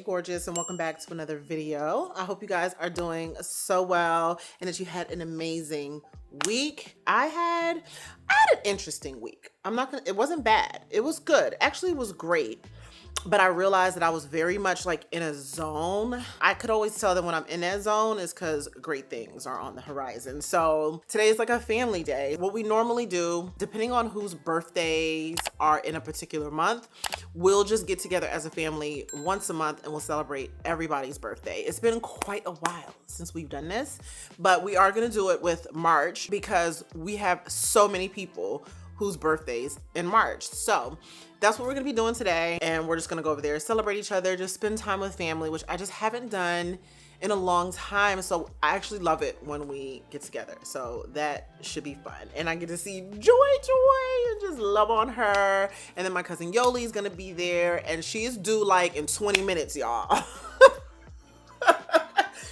gorgeous, and welcome back to another video. I hope you guys are doing so well and that you had an amazing week. I had an interesting week. It wasn't bad. It was good. Actually, it was great. But I realized that I was very much like in a zone. I could always tell that when I'm in that zone is because great things are on the horizon. So today is like a family day. What we normally do, depending on whose birthdays are in a particular month, we'll just get together as a family once a month and we'll celebrate everybody's birthday. It's been quite a while since we've done this, but we are gonna do it with March because we have so many people whose birthdays in March. So that's what we're gonna be doing today. And we're just gonna go over there, celebrate each other, just spend time with family, which I just haven't done in a long time. So I actually love it when we get together. So that should be fun. And I get to see Joy and just love on her. And then my cousin Yoli is gonna be there and she is due like in 20 minutes, y'all.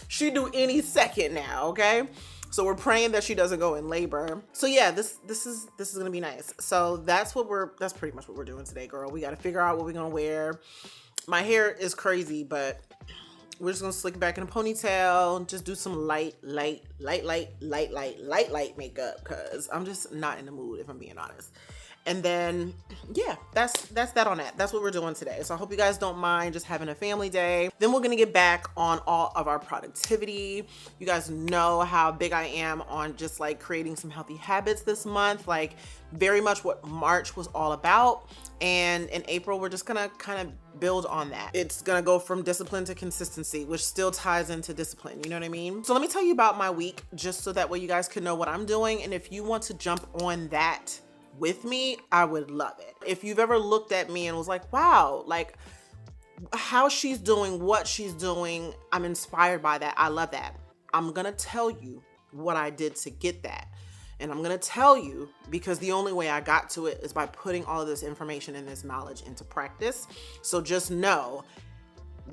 She due any second now, okay? So we're praying that she doesn't go in labor. So yeah, this is gonna be nice. So that's pretty much what we're doing today, girl. We gotta figure out what we're gonna wear. My hair is crazy, but we're just gonna slick it back in a ponytail, just do some light makeup, cause I'm just not in the mood, if I'm being honest. And then, yeah, that's that on that. That's what we're doing today. So I hope you guys don't mind just having a family day. Then we're gonna get back on all of our productivity. You guys know how big I am on just like creating some healthy habits this month, like very much what March was all about. And in April, we're just gonna kind of build on that. It's gonna go from discipline to consistency, which still ties into discipline, you know what I mean? So let me tell you about my week, just so that way you guys can know what I'm doing. And if you want to jump on that with me, I would love it. If you've ever looked at me and was like, wow, like how she's doing, what she's doing, I'm inspired by that. I love that. I'm gonna tell you what I did to get that. And I'm gonna tell you because the only way I got to it is by putting all of this information and this knowledge into practice. So just know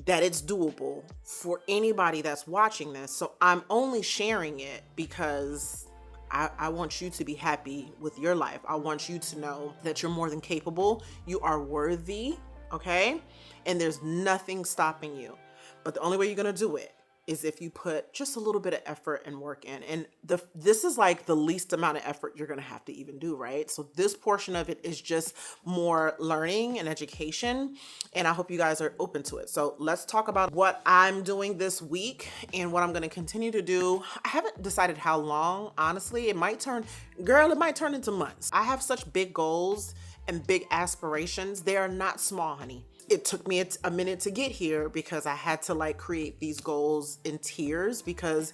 that it's doable for anybody that's watching this. So I'm only sharing it because I want you to be happy with your life. I want you to know that you're more than capable. You are worthy, okay? And there's nothing stopping you. But the only way you're gonna do it is if you put just a little bit of effort and work in. And this is like the least amount of effort you're gonna have to even do, right? So this portion of it is just more learning and education. And I hope you guys are open to it. So let's talk about what I'm doing this week and what I'm gonna continue to do. I haven't decided how long, honestly. It might turn into months. I have such big goals and big aspirations. They are not small, honey. It took me a minute to get here because I had to like create these goals in tiers because,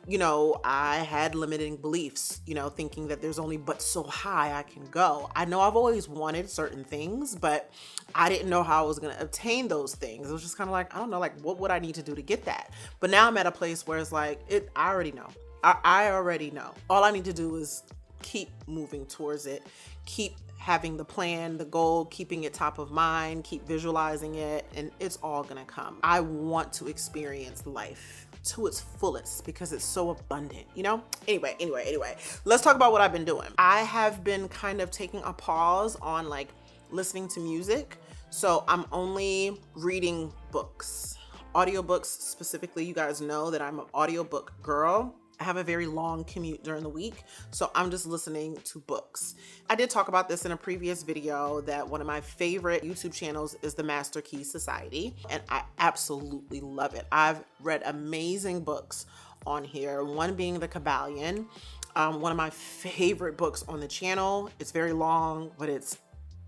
you know, I had limiting beliefs, you know, thinking that there's only but so high I can go. I know I've always wanted certain things, but I didn't know how I was going to obtain those things. It was just kind of like, I don't know, like what would I need to do to get that? But now I'm at a place where it's like, I already know. I already know. All I need to do is keep moving towards it, keep having the plan, the goal, keeping it top of mind, keep visualizing it, and it's all gonna come. I want to experience life to its fullest because it's so abundant, you know? Anyway, let's talk about what I've been doing. I have been kind of taking a pause on like listening to music. So I'm only reading books, audiobooks specifically. You guys know that I'm an audiobook girl. I have a very long commute during the week, so I'm just listening to books. I did talk about this in a previous video that one of my favorite YouTube channels is the Master Key Society, and I absolutely love it. I've read amazing books on here, one being The Kabbalion, one of my favorite books on the channel. It's very long, but it's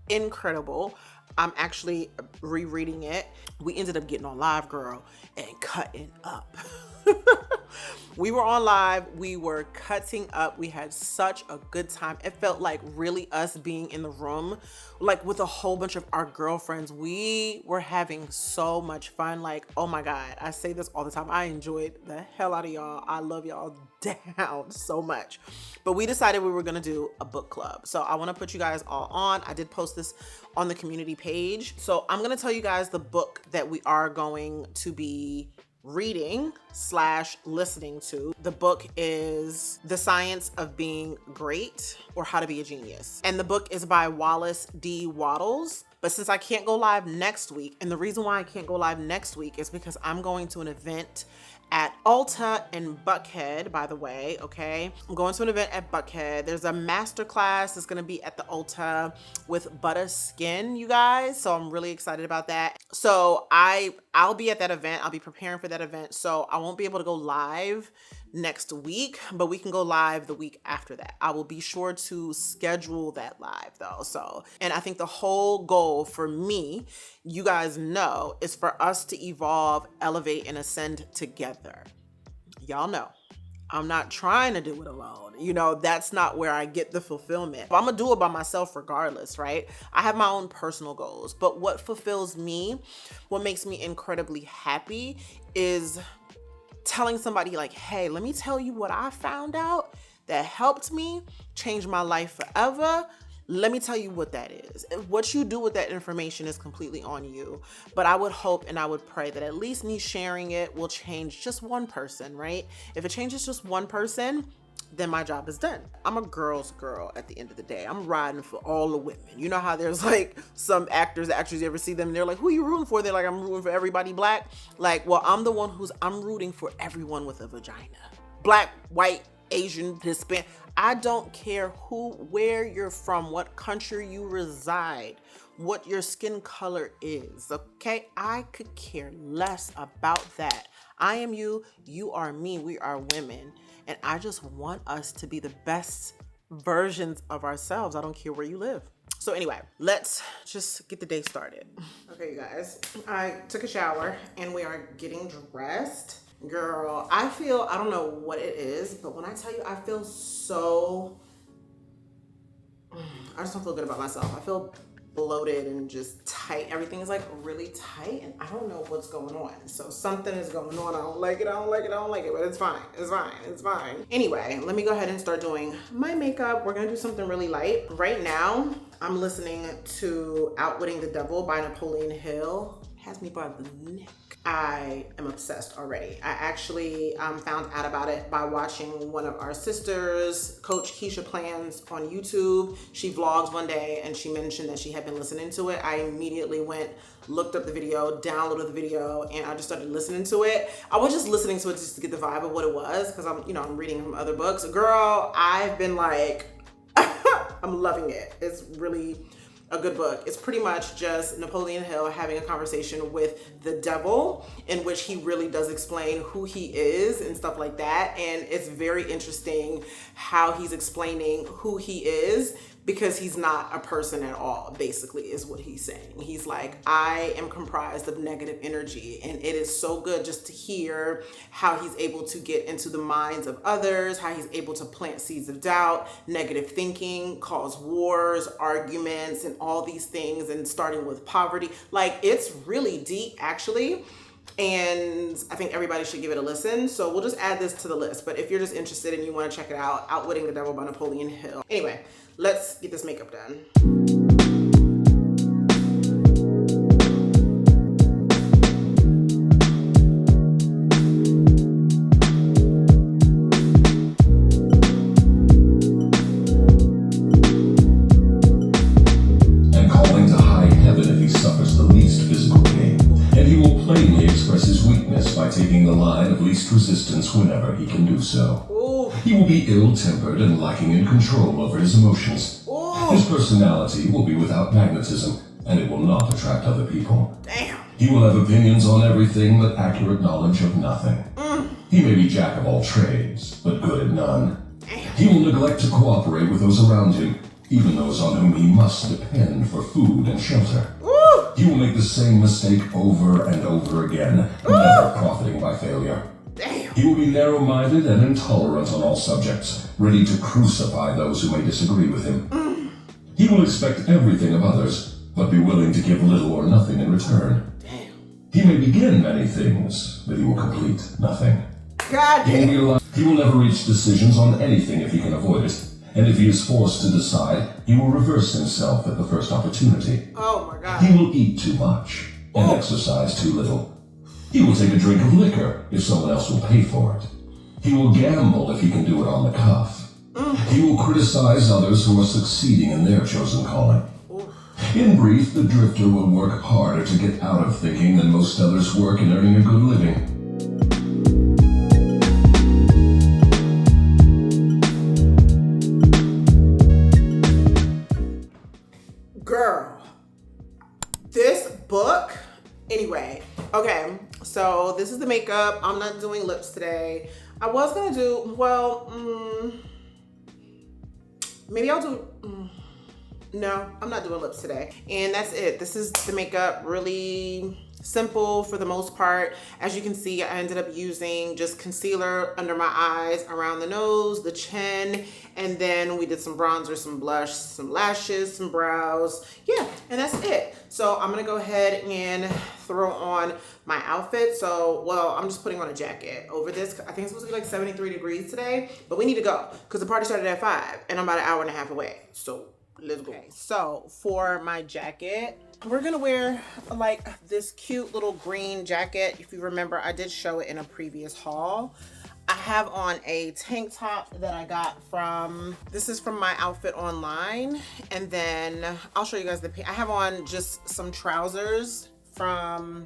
incredible. I'm actually rereading it. We ended up getting on live, girl, and cutting up. We were on live, we were cutting up, we had such a good time. It felt like really us being in the room, like with a whole bunch of our girlfriends. We were having so much fun. Like, oh my God, I say this all the time. I enjoyed the hell out of y'all. I love y'all down so much. But we decided we were gonna do a book club. So I wanna put you guys all on. I did post this on the community page. So I'm gonna tell you guys the book that we are going to be reading / listening to. The book is The Science of Being Great, or How to Be a Genius. And the book is by Wallace D. Wattles. But since I can't go live next week, and the reason why I can't go live next week is because I'm going to an event at Ulta in Buckhead, by the way, okay? I'm going to an event at Buckhead. There's a masterclass that's gonna be at the Ulta with Butter Skin, you guys. So I'm really excited about that. So I'll be at that event. I'll be preparing for that event. So I won't be able to go live next week, but we can go live the week after that. I will be sure to schedule that live though. So, and I think the whole goal for me, you guys know, is for us to evolve, elevate, and ascend together. Y'all know, I'm not trying to do it alone. You know, that's not where I get the fulfillment. I'm gonna do it by myself regardless, right? I have my own personal goals, but what fulfills me, what makes me incredibly happy is telling somebody like, hey, let me tell you what I found out that helped me change my life forever. Let me tell you what that is. What you do with that information is completely on you. But I would hope and I would pray that at least me sharing it will change just one person, right? If it changes just one person, then my job is done. I'm a girl's girl at the end of the day. I'm riding for all the women. You know how there's like some actors, actors, you ever see them and they're like, who are you rooting for? They're like, I'm rooting for everybody black. Like, well, I'm the one I'm rooting for everyone with a vagina. Black, white, Asian, Hispanic. I don't care where you're from, what country you reside, what your skin color is, okay? I could care less about that. I am you, you are me, we are women. And I just want us to be the best versions of ourselves. I don't care where you live. So anyway, let's just get the day started. Okay, you guys, I took a shower and we are getting dressed. Girl, I don't know what it is, but when I tell you, I just don't feel good about myself. I feel bloated and just tight. Everything is like really tight and I don't know what's going on. So something is going on. I don't like it, but it's fine. Anyway, let me go ahead and start doing my makeup. We're gonna do something really light. Right now, I'm listening to Outwitting the Devil by Napoleon Hill. It has me by the neck. I am obsessed already. I actually found out about it by watching one of our sisters, Coach Keisha Plans, on YouTube. She vlogs one day and she mentioned that she had been listening to it. I immediately went, looked up the video, downloaded the video, and I just started listening to it. I was just listening to it just to get the vibe of what it was because I'm reading from other books. Girl, I've been like, I'm loving it. It's really a good book. It's pretty much just Napoleon Hill having a conversation with the devil in which he really does explain who he is and stuff like that. And it's very interesting how he's explaining who he is because he's not a person at all, basically, is what he's saying. He's like, I am comprised of negative energy. And it is so good just to hear how he's able to get into the minds of others, how he's able to plant seeds of doubt, negative thinking, cause wars, arguments, and all these things, and starting with poverty. Like, it's really deep, actually. And I think everybody should give it a listen. So we'll just add this to the list. But if you're just interested and you want to check it out, Outwitting the Devil by Napoleon Hill. Anyway, let's get this makeup done. And calling to high heaven if he suffers the least physical pain. And he will plainly express his weakness by taking the line of least resistance whenever he can do so. Ooh. He will be ill-tempered and lacking in control over his emotions. Ooh. His personality will be without magnetism, and it will not attract other people. Damn. He will have opinions on everything, but accurate knowledge of nothing. He may be jack of all trades, but good at none. Damn. He will neglect to cooperate with those around him, even those on whom he must depend for food and shelter. Ooh. He will make the same mistake over and over again, never profiting by failure. Damn. He will be narrow-minded and intolerant on all subjects, ready to crucify those who may disagree with him. He will expect everything of others, but be willing to give little or nothing in return. Damn. He may begin many things, but he will complete nothing. God damn. He will never reach decisions on anything if he can avoid it, and if he is forced to decide, he will reverse himself at the first opportunity. Oh my God. He will eat too much and exercise too little. He will take a drink of liquor if someone else will pay for it. He will gamble if he can do it on the cuff. He will criticize others who are succeeding in their chosen calling. In brief, the drifter will work harder to get out of thinking than most others work in earning a good living. Girl, this book, anyway, okay, so this is the makeup. I'm not doing lips today. I was gonna do, well, maybe I'll do, no, I'm not doing lips today. And that's it. This is the makeup, really simple for the most part. As you can see, I ended up using just concealer under my eyes, around the nose, the chin, and then we did some bronzer, some blush, some lashes, some brows. Yeah, and that's it. So I'm gonna go ahead and throw on my outfit. So, well, I'm just putting on a jacket over this. I think it's supposed to be like 73 degrees today, but we need to go because the party started at 5 and I'm about an hour and a half away. So let's go. Okay, so for my jacket, we're gonna wear like this cute little green jacket. If you remember, I did show it in a previous haul. I have on a tank top that I got from, this is from my outfit online. And then I'll show you guys I have on just some trousers from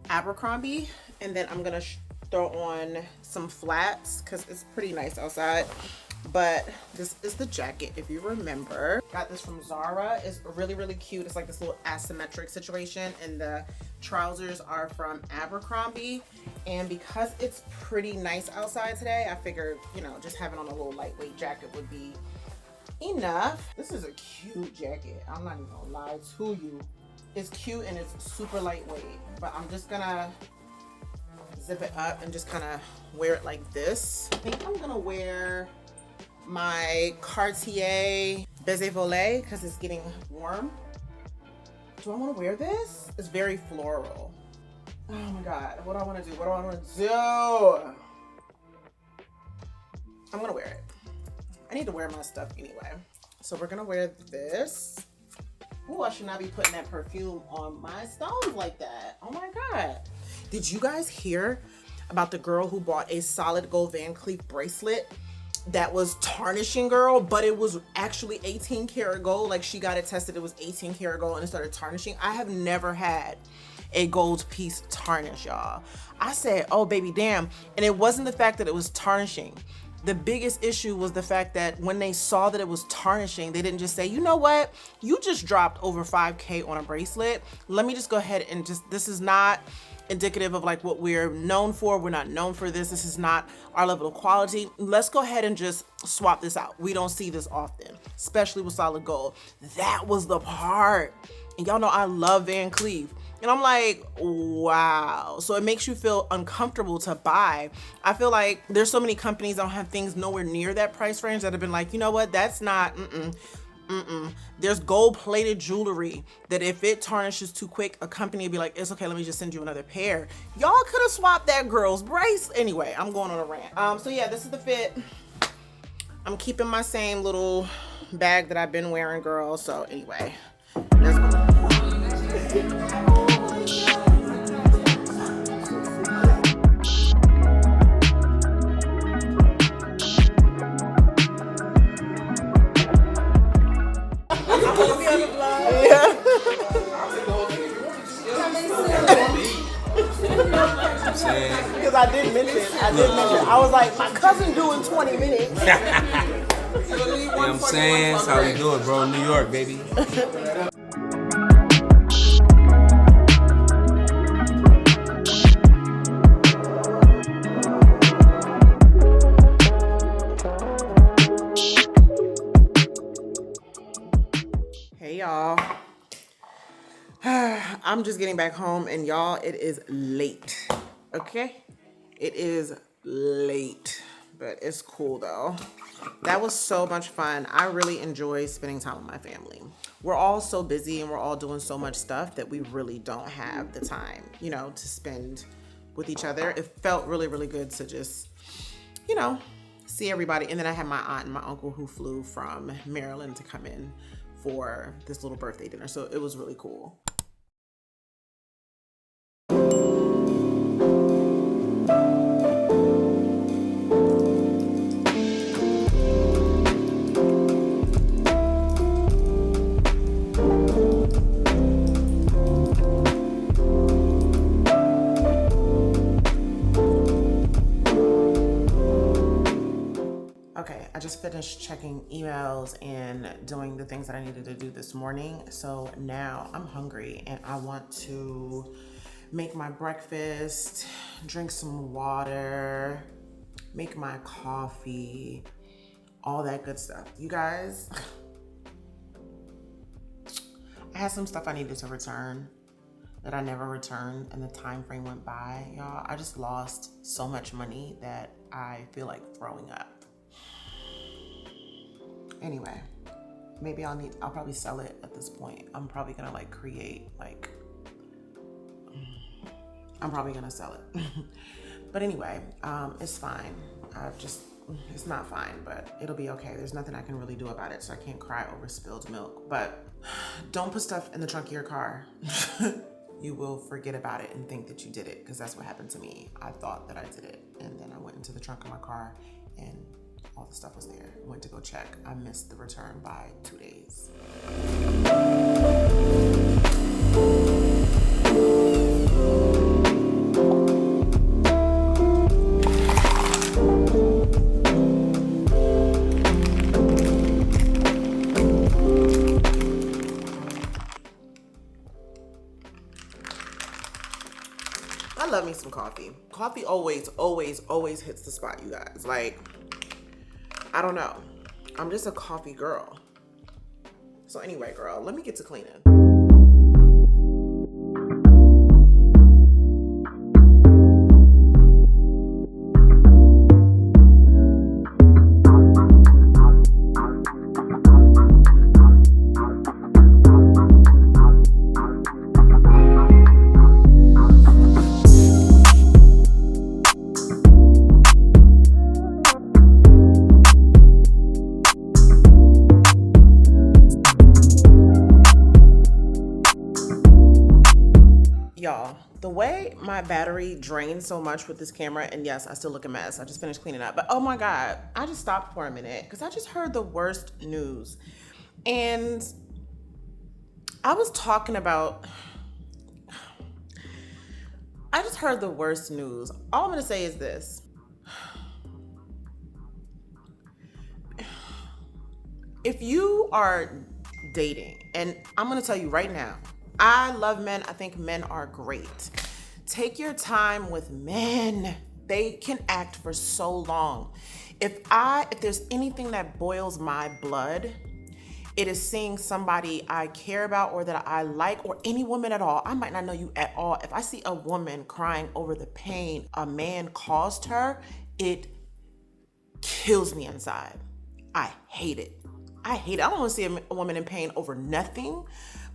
Abercrombie. And then I'm gonna throw on some flats because it's pretty nice outside. But this is the jacket, if you remember. Got this from Zara. It's really, really cute. It's like this little asymmetric situation, and the trousers are from Abercrombie. And because it's pretty nice outside today, I figured, you know, just having on a little lightweight jacket would be enough. This is a cute jacket. I'm not even gonna lie to you. It's cute and it's super lightweight, but I'm just gonna zip it up and just kind of wear it like this. I think I'm gonna wear my Cartier Baiser Volé because it's getting warm. Do I want to wear this? It's very floral. Oh my god, what do I want to do? What do I want to do? I'm gonna wear it. I need to wear my stuff anyway. So we're gonna wear this. Ooh, I should not be putting that perfume on my stones like that. Oh my god. Did you guys hear about the girl who bought a solid gold Van Cleef bracelet that was tarnishing, girl, but it was actually 18 karat gold? Like, she got it tested, it was 18 karat gold, and it started tarnishing. I have never had a gold piece tarnish, y'all. I said, oh baby, damn. And it wasn't the fact that it was tarnishing. The biggest issue was the fact that when they saw that it was tarnishing, they didn't just say, you know what, you just dropped over 5K on a bracelet. Let me just go ahead and this is not indicative of like what we're known for. We're not known for this. This is not our level of quality. Let's go ahead and just swap this out. We don't see this often, especially with solid gold. That was the part. And y'all know I love Van Cleef. And I'm like, wow. So it makes you feel uncomfortable to buy. I feel like there's so many companies that don't have things nowhere near that price range that have been like, you know what, that's not, There's gold-plated jewelry that if it tarnishes too quick, a company would be like, it's okay, let me just send you another pair. Y'all could have swapped that girl's brace. Anyway, I'm going on a rant. So yeah, this is the fit. I'm keeping my same little bag that I've been wearing, girl. So anyway, let's go. Because I did mention, I was like, my cousin doing 20 minutes. You know what I'm saying? That's how we do it, bro. New York, baby. Hey, y'all. I'm just getting back home, and y'all, it is late. Okay? It is late, but it's cool though. That was so much fun. I really enjoy spending time with my family. We're all so busy and we're all doing so much stuff that we really don't have the time, you know, to spend with each other. It felt really, really good to just, you know, see everybody. And then I had my aunt and my uncle who flew from Maryland to come in for this little birthday dinner. So it was really cool. Okay, I just finished checking emails and doing the things that I needed to do this morning. So now I'm hungry and I want to make my breakfast, drink some water, make my coffee, all that good stuff. You guys, I had some stuff I needed to return that I never returned and the time frame went by. Y'all, I just lost so much money that I feel like throwing up. Anyway, maybe I'll probably sell it at this point. I'm probably gonna like create like, I'm probably gonna sell it. But anyway, it's fine. It's not fine, but it'll be okay. There's nothing I can really do about it, so I can't cry over spilled milk. But don't put stuff in the trunk of your car. You will forget about it and think that you did it, because that's what happened to me. I thought that I did it, and then I went into the trunk of my car and all the stuff was there. I went to go check. I missed the return by 2 days. I love me some coffee. Coffee always hits the spot, you guys. Like, I don't know. I'm just a coffee girl. So anyway, girl, let me get to cleaning. Y'all, the way my battery drains so much with this camera, and yes, I still look a mess. I just finished cleaning up, but oh my God, I just stopped for a minute because I just heard the worst news. And I was talking about, I just heard the worst news. All I'm gonna say is this. If you are dating, and I'm gonna tell you right now, I love men. I think men are great. Take your time with men. They can act for so long. If there's anything that boils my blood, it is seeing somebody I care about or that I like, or any woman at all. I might not know you at all. If I see a woman crying over the pain a man caused her, it kills me inside. I hate it. I hate it. I don't want to see a woman in pain over nothing,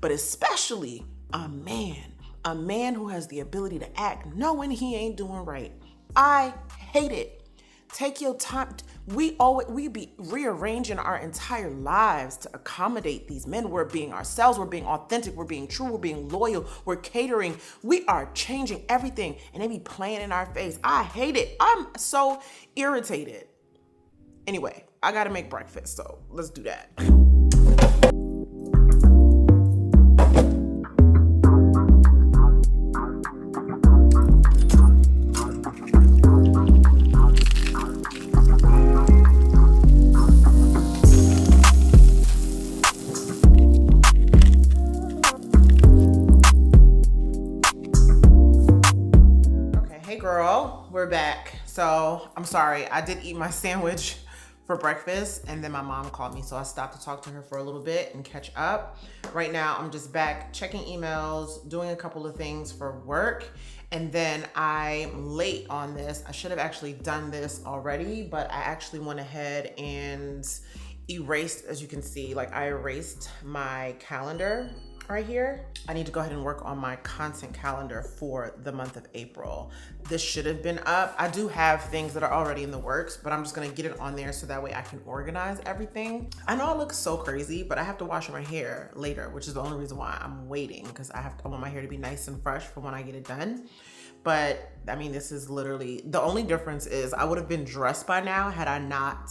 but especially a man who has the ability to act knowing he ain't doing right. I hate it. Take your time. We be rearranging our entire lives to accommodate these men. We're being ourselves. We're being authentic. We're being true. We're being loyal. We're catering. We are changing everything, and they be playing in our face. I hate it. I'm so irritated. Anyway, I gotta make breakfast, so let's do that. Okay, hey girl, we're back. So I'm sorry, I did eat my sandwich for breakfast, and then my mom called me, so I stopped to talk to her for a little bit and catch up. Right now, I'm just back checking emails, doing a couple of things for work, and then I'm late on this. I should have actually done this already, but I actually went ahead and erased, as you can see, like I erased my calendar right here. I need to go ahead and work on my content calendar for the month of April. This should have been up. I do have things that are already in the works, but I'm just gonna get it on there so that way I can organize everything. I know I look so crazy, but I have to wash my hair later, which is the only reason why I'm waiting, because I want my hair to be nice and fresh for when I get it done. But I mean, this is literally, the only difference is I would have been dressed by now had I not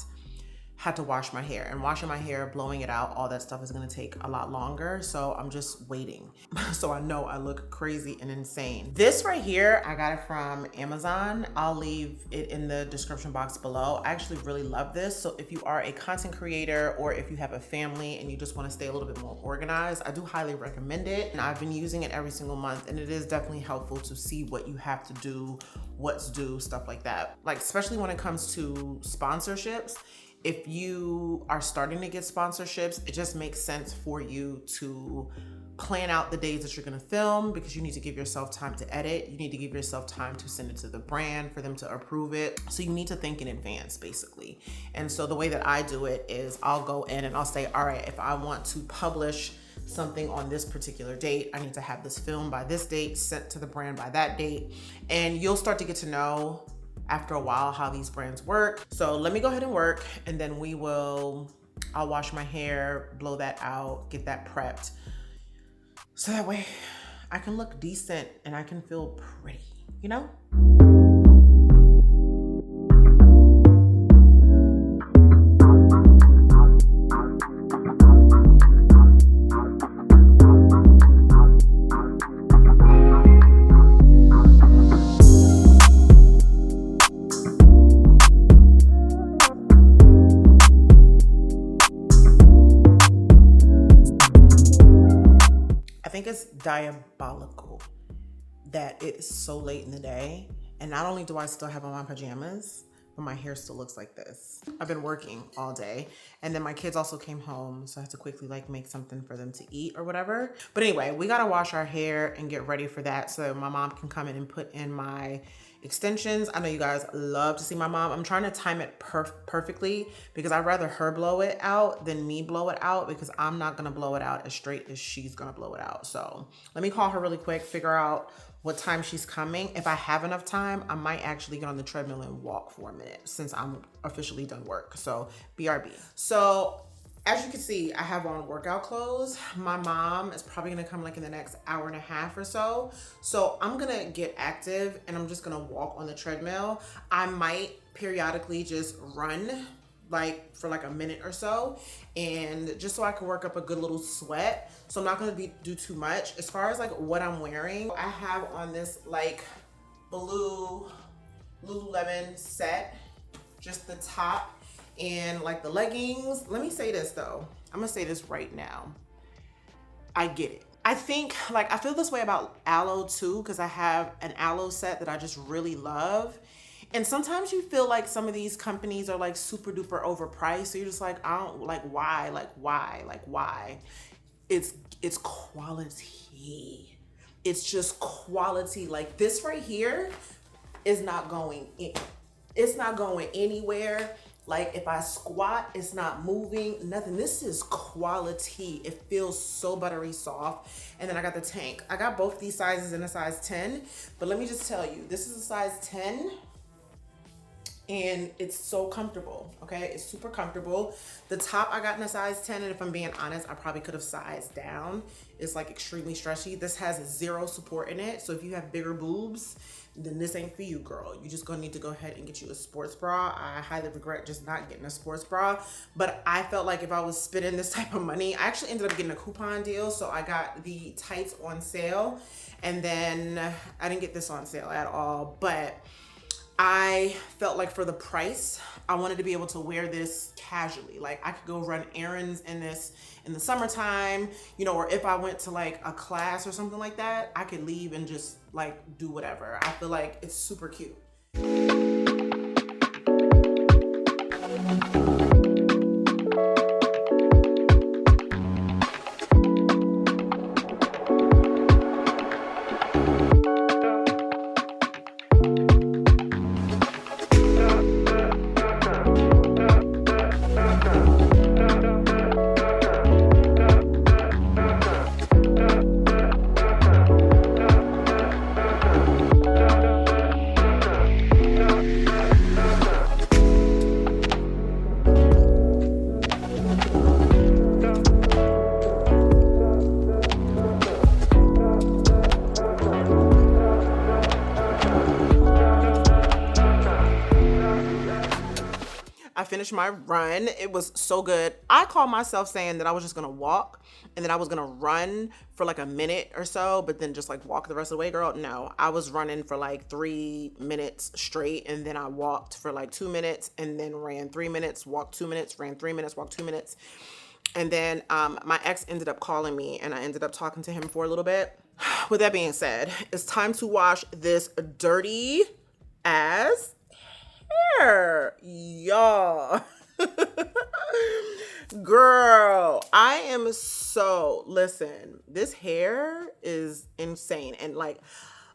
had to wash my hair, and washing my hair, blowing it out, all that stuff is gonna take a lot longer. So I'm just waiting. So I know I look crazy and insane. This right here, I got it from Amazon. I'll leave it in the description box below. I actually really love this. So if you are a content creator or if you have a family and you just wanna stay a little bit more organized, I do highly recommend it. And I've been using it every single month, and it is definitely helpful to see what you have to do, what's due, stuff like that. Like, especially when it comes to sponsorships. If you are starting to get sponsorships, it just makes sense for you to plan out the days that you're gonna film, because you need to give yourself time to edit. You need to give yourself time to send it to the brand for them to approve it. So you need to think in advance, basically. And so the way that I do it is I'll go in and I'll say, all right, if I want to publish something on this particular date, I need to have this filmed by this date, sent to the brand by that date. And you'll start to get to know after a while how these brands work. So let me go ahead and work, and then I'll wash my hair, blow that out, get that prepped. So that way I can look decent and I can feel pretty, you know? I think it's diabolical that it's so late in the day, and not only do I still have on my pajamas, but my hair still looks like this. I've been working all day, and then my kids also came home, so I had to quickly like make something for them to eat or whatever. But anyway, we gotta wash our hair and get ready for that so my mom can come in and put in my extensions. I know you guys love to see my mom. I'm trying to time it perfectly, because I'd rather her blow it out than me blow it out, because I'm not gonna blow it out as straight as she's gonna blow it out. So let me call her really quick, figure out what time she's coming. If I have enough time, I might actually get on the treadmill and walk for a minute since I'm officially done work. So BRB. So as you can see, I have on workout clothes. My mom is probably gonna come like in the next hour and a half or so. So I'm gonna get active and I'm just gonna walk on the treadmill. I might periodically just run like for like a minute or so, and just so I can work up a good little sweat. So I'm not gonna do too much. As far as like what I'm wearing, I have on this like blue Lululemon set, just the top and like the leggings. Let me say this though. I'm gonna say this right now. I get it. I think like I feel this way about aloe too, because I have an aloe set that I just really love. And sometimes you feel like some of these companies are like super duper overpriced. So you're just like, I don't like why. It's quality. It's just quality. Like this right here is not going in. It's not going anywhere. Like if I squat, it's not moving, nothing. This is quality. It feels so buttery soft. And then I got the tank. I got both these sizes in a size 10, but let me just tell you, this is a size 10 and it's so comfortable, okay? It's super comfortable. The top I got in a size 10, and if I'm being honest, I probably could have sized down. It's like extremely stretchy. This has 0 support in it. So if you have bigger boobs, then this ain't for you, girl. You just gonna need to go ahead and get you a sports bra. I highly regret just not getting a sports bra, but I felt like if I was spending this type of money, I actually ended up getting a coupon deal. So I got the tights on sale, and then I didn't get this on sale at all, but I felt like for the price, I wanted to be able to wear this casually. Like I could go run errands in this in the summertime, you know, or if I went to like a class or something like that, I could leave and just like do whatever. I feel like it's super cute. finished my run. It was so good. I called myself saying that I was just gonna walk and then I was gonna run for like a minute or so, but then just like walk the rest of the way. Girl, no, I was running for like 3 minutes straight, and then I walked for like 2 minutes, and then ran 3 minutes, walked 2 minutes, ran 3 minutes, walked 2 minutes. And then my ex ended up calling me, and I ended up talking to him for a little bit. With that being said, it's time to wash this dirty ass hair, y'all. Girl, I am listen, this hair is insane. And like,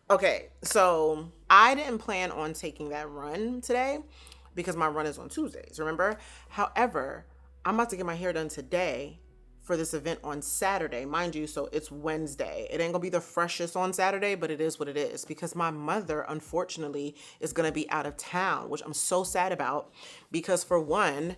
okay, so I didn't plan on taking that run today because my run is on Tuesdays, remember? However, I'm about to get my hair done today for this event on Saturday, mind you, so it's Wednesday. It ain't gonna be the freshest on Saturday, but it is what it is, because my mother, unfortunately, is gonna be out of town, which I'm so sad about, because for one,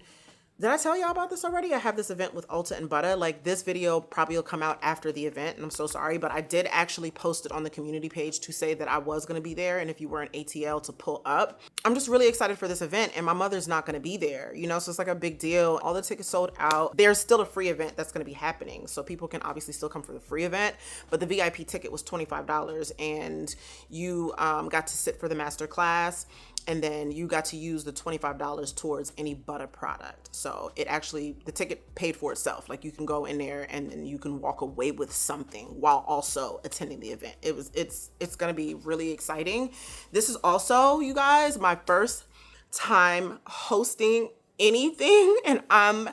did I tell y'all about this already? I have this event with Ulta and Butter. Like, this video probably will come out after the event, and I'm so sorry, but I did actually post it on the community page to say that I was going to be there, and if you were an ATL to pull up. I'm just really excited for this event, and my mother's not going to be there, you know, so it's like a big deal. All the tickets sold out. There's still a free event that's going to be happening, so people can obviously still come for the free event, but the VIP ticket was $25, and you got to sit for the master class, and then you got to use the $25 towards any Butter product. So it actually, the ticket paid for itself. Like, you can go in there and then you can walk away with something while also attending the event. It's gonna be really exciting. This is also, you guys, my first time hosting anything, and I'm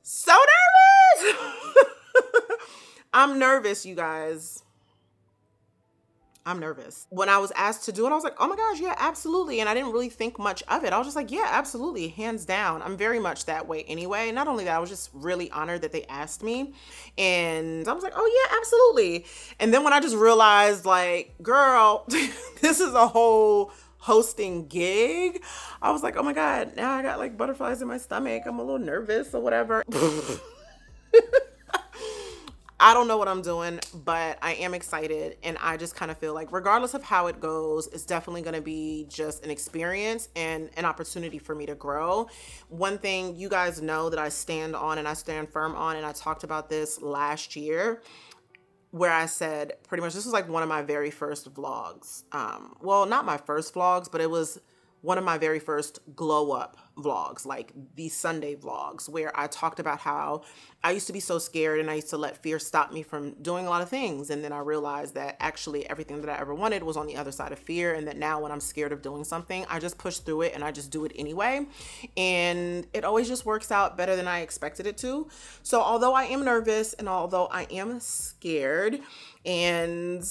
so nervous. I'm nervous, you guys. I'm nervous. When I was asked to do it, I was like, oh my gosh, yeah, absolutely. And I didn't really think much of it. I was just like, yeah, absolutely, hands down. I'm very much that way anyway. Not only that, I was just really honored that they asked me. And I was like, oh yeah, absolutely. And then when I just realized, like, girl, this is a whole hosting gig, I was like, oh my God, now I got like butterflies in my stomach. I'm a little nervous or whatever. I don't know what I'm doing, but I am excited, and I just kind of feel like regardless of how it goes, it's definitely going to be just an experience and an opportunity for me to grow. One thing you guys know that I stand on and I stand firm on, and I talked about this last year, where I said pretty much this was like one of my very first vlogs. Well, not my first vlogs, but it was one of my very first glow up vlogs, like the Sunday vlogs, where I talked about how I used to be so scared and I used to let fear stop me from doing a lot of things. And then I realized that actually everything that I ever wanted was on the other side of fear. And that now when I'm scared of doing something, I just push through it and I just do it anyway. And it always just works out better than I expected it to. So although I am nervous and although I am scared and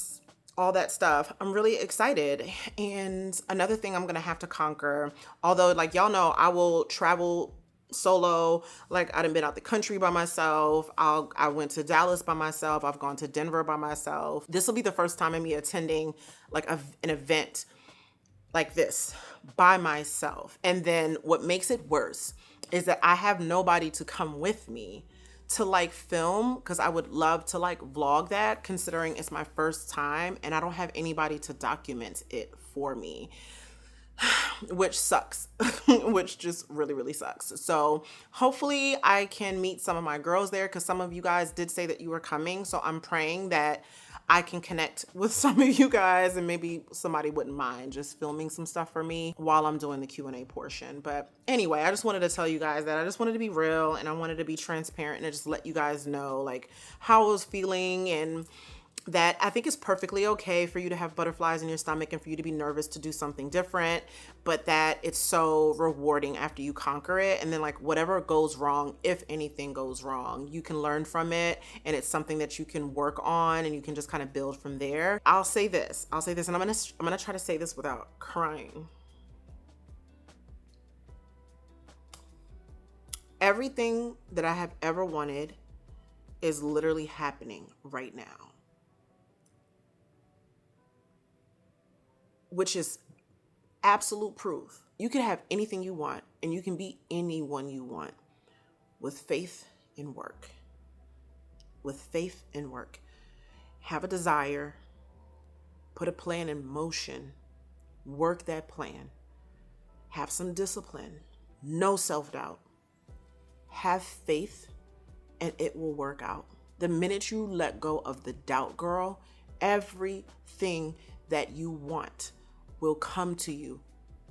all that stuff, I'm really excited. And another thing I'm gonna have to conquer, although like y'all know I will travel solo, like I done been out the country by myself, I went to Dallas by myself, I've gone to Denver by myself. This will be the first time of me attending like an event like this by myself. And then what makes it worse is that I have nobody to come with me to like film, because I would love to like vlog that, considering it's my first time and I don't have anybody to document it for me, which sucks, which just really, really sucks. So hopefully I can meet some of my girls there, because some of you guys did say that you were coming. So I'm praying that I can connect with some of you guys and maybe somebody wouldn't mind just filming some stuff for me while I'm doing the Q&A portion. But anyway, I just wanted to tell you guys that I just wanted to be real and I wanted to be transparent and just let you guys know like how I was feeling, and that I think it's perfectly okay for you to have butterflies in your stomach and for you to be nervous to do something different, but that it's so rewarding after you conquer it. And then like whatever goes wrong, if anything goes wrong, you can learn from it, and it's something that you can work on and you can just kind of build from there. I'll say this, and I'm gonna try to say this without crying. Everything that I have ever wanted is literally happening right now, which is absolute proof. You can have anything you want and you can be anyone you want with faith and work. With faith and work. Have a desire, put a plan in motion, work that plan, have some discipline, no self-doubt. Have faith and it will work out. The minute you let go of the doubt, girl, everything that you want will come to you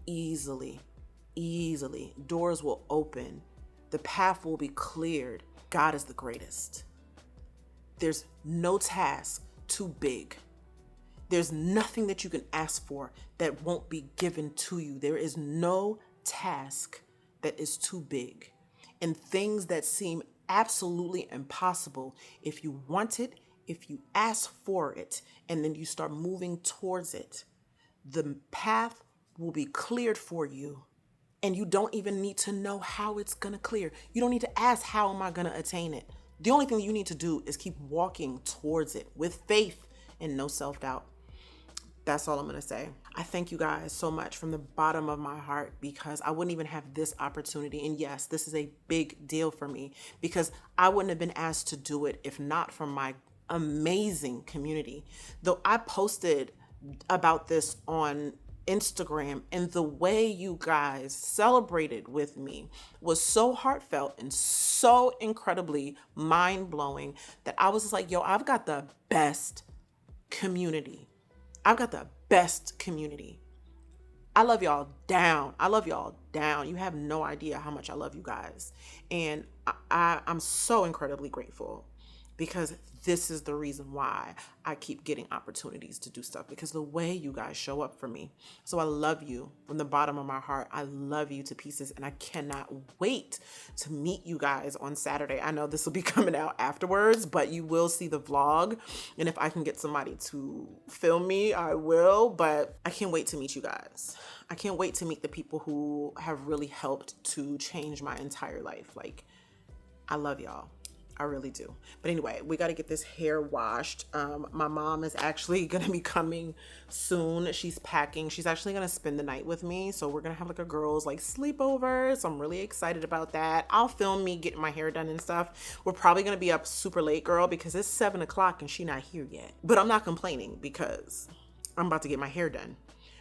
easily. Doors will open. The path will be cleared. God is the greatest. There's no task too big. There's nothing that you can ask for that won't be given to you. There is no task that is too big. And things that seem absolutely impossible, if you want it, if you ask for it, and then you start moving towards it, the path will be cleared for you. And you don't even need to know how it's gonna clear. You don't need to ask, how am I gonna attain it? The only thing you need to do is keep walking towards it with faith and no self-doubt. That's all I'm gonna say. I thank you guys so much from the bottom of my heart, because I wouldn't even have this opportunity. And yes, this is a big deal for me, because I wouldn't have been asked to do it if not from my amazing community. Though I posted about this on Instagram, and the way you guys celebrated with me was so heartfelt and so incredibly mind-blowing that I was just like, yo, I've got the best community. I've got the best community. I love y'all down. You have no idea how much I love you guys. And I'm so incredibly grateful, because this is the reason why I keep getting opportunities to do stuff, because the way you guys show up for me. So I love you from the bottom of my heart. I love you to pieces, and I cannot wait to meet you guys on Saturday. I know this will be coming out afterwards, but you will see the vlog. And if I can get somebody to film me, I will, but I can't wait to meet you guys. I can't wait to meet the people who have really helped to change my entire life. Like, I love y'all. I really do. But anyway, we got to get this hair washed. My mom is actually going to be coming soon. She's packing. She's actually going to spend the night with me. So we're going to have like a girls like sleepover. So I'm really excited about that. I'll film me getting my hair done and stuff. We're probably going to be up super late, girl, because it's 7 o'clock and she's not here yet. But I'm not complaining, because I'm about to get my hair done.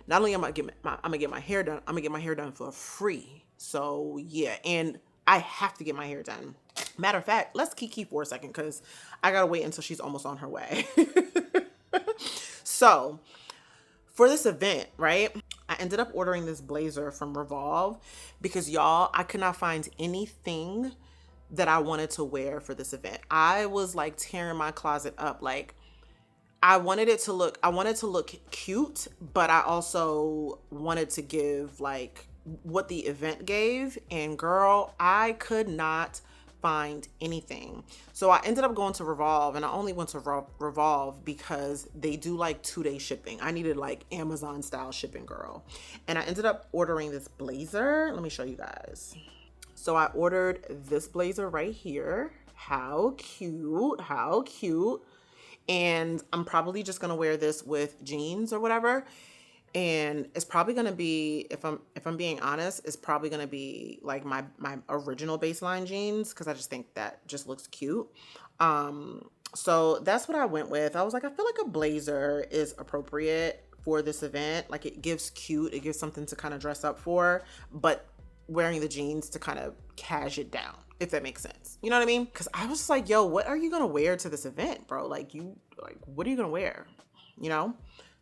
Not only am I gonna get my hair done, I'm gonna get my hair done for free. So yeah, and I have to get my hair done. Matter of fact, let's kiki for a second, because I gotta wait until she's almost on her way. So for this event, right, I ended up ordering this blazer from Revolve, because y'all, I could not find anything that I wanted to wear for this event. I was like tearing my closet up. Like, I wanted to look cute, but I also wanted to give like what the event gave. And girl, I could not find anything. So I ended up going to Revolve, and I only went to Revolve because they do like 2-day shipping. I needed like Amazon style shipping, girl. And I ended up ordering this blazer. Let me show you guys. So I ordered this blazer right here. How cute, how cute. And I'm probably just gonna wear this with jeans or whatever. And it's probably gonna be, if I'm being honest, it's probably gonna be like my original baseline jeans, because I just think that just looks cute. So that's what I went with. I was like, I feel like a blazer is appropriate for this event. Like, it gives cute, it gives something to kind of dress up for, but wearing the jeans to kind of cash it down, if that makes sense. You know what I mean? Because I was just like, yo, what are you gonna wear to this event, bro? Like, what are you gonna wear? You know?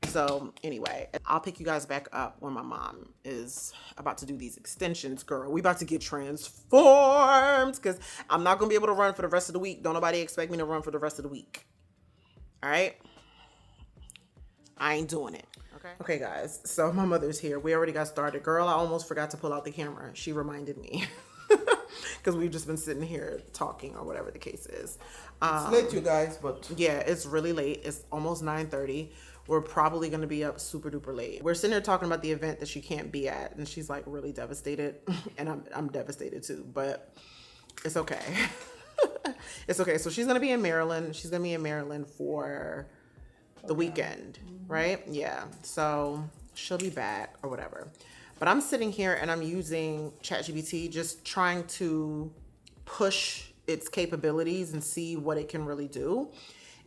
So anyway, I'll pick you guys back up when my mom is about to do these extensions, girl. We about to get transformed, because I'm not gonna be able to run for the rest of the week. Don't nobody expect me to run for the rest of the week. All right? I ain't doing it. Okay, guys. So my mother's here. We already got started. Girl, I almost forgot to pull out the camera. She reminded me. Because we've just been sitting here talking, or whatever the case is. It's late, you guys, but yeah, it's really late. It's almost 9:30. We're probably going to be up super duper late. We're sitting here talking about the event that she can't be at, and she's like really devastated, and I'm devastated too, but it's okay. It's okay. So she's going to be in Maryland. She's going to be in Maryland for the weekend, right? Yeah. So she'll be back or whatever. But I'm sitting here and I'm using ChatGPT, just trying to push its capabilities and see what it can really do.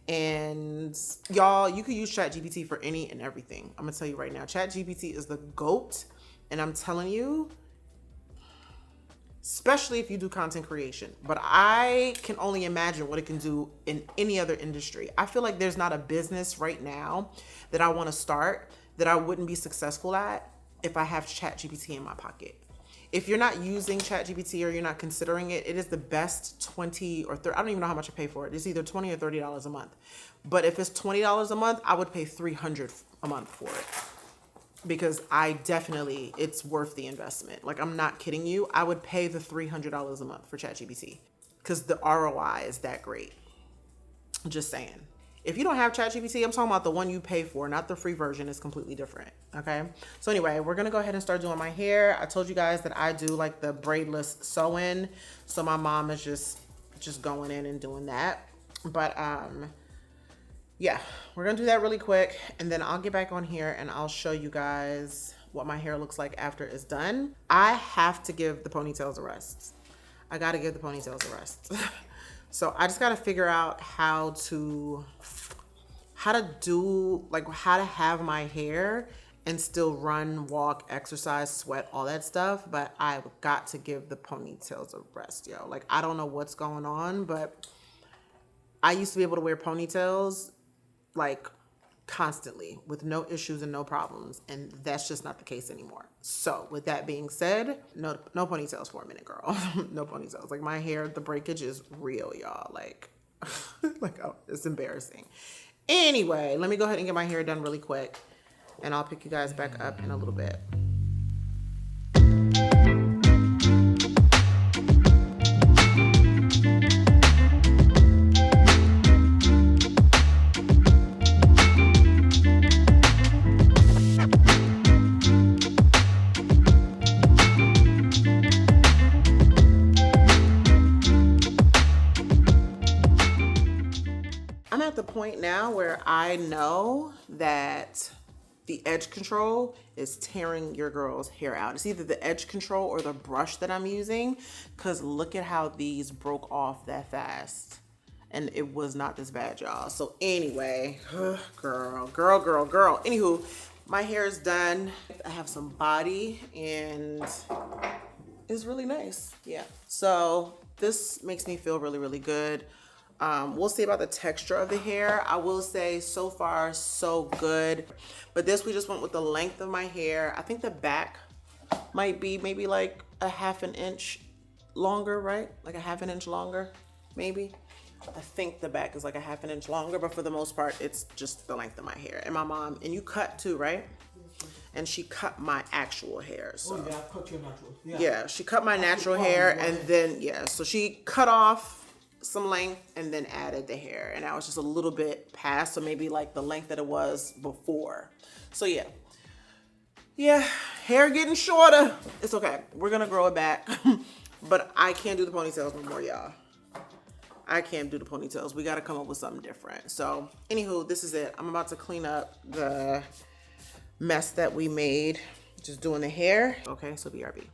And y'all, you can use ChatGPT for any and everything. I'm gonna tell you right now, ChatGPT is the GOAT. And I'm telling you, especially if you do content creation. But I can only imagine what it can do in any other industry. I feel like there's not a business right now that I want to start that I wouldn't be successful at if I have ChatGPT in my pocket. If you're not using ChatGPT or you're not considering it, it is the best 20 or 30, I don't even know how much I pay for it. It's either $20 or $30 a month. But if it's $20 a month, I would pay $300 a month for it. Because it's worth the investment. Like, I'm not kidding you. I would pay the $300 a month for ChatGPT because the ROI is that great. Just saying. If you don't have ChatGPT, I'm talking about the one you pay for, not the free version. It's completely different. Okay. So anyway, we're going to go ahead and start doing my hair. I told you guys that I do like the braidless sew-in. So my mom is just going in and doing that. But, yeah, we're going to do that really quick. And then I'll get back on here and I'll show you guys what my hair looks like after it's done. I have to give the ponytails a rest. I got to give the ponytails a rest. So I just got to figure out how to have my hair and still run, walk, exercise, sweat, all that stuff. But I've got to give the ponytails a rest, yo. Like, I don't know what's going on, but I used to be able to wear ponytails like constantly with no issues and no problems. And that's just not the case anymore. So with that being said, no ponytails for a minute, girl. No ponytails. Like, my hair, the breakage is real, y'all. Like, it's embarrassing. Anyway, let me go ahead and get my hair done really quick and I'll pick you guys back up in a little bit. I'm at the point now where I know that the edge control is tearing your girl's hair out. It's either the edge control or the brush that I'm using, because look at how these broke off that fast. And it was not this bad, y'all. So anyway, girl. Anywho, my hair is done. I have some body and it's really nice. Yeah. So this makes me feel really, really good. We'll see about the texture of the hair. I will say so far, so good. But this, we just went with the length of my hair. I think the back might be maybe like a half an inch longer, right? Like a half an inch longer, maybe. I think the back is like a half an inch longer, but for the most part, it's just the length of my hair. And my mom, and you cut too, right? And she cut my actual hair. So. Oh, yeah, I cut your natural. Yeah, she cut my natural hair and then, yeah. So she cut off some length and then added the hair, and I was just a little bit past, so maybe like the length that it was before. So yeah, hair getting shorter. It's okay, we're gonna grow it back. But I can't do the ponytails no more, y'all. I can't do the ponytails. We gotta come up with something different. So anywho, this is it. I'm about to clean up the mess that we made just doing the hair. Okay, so BRB.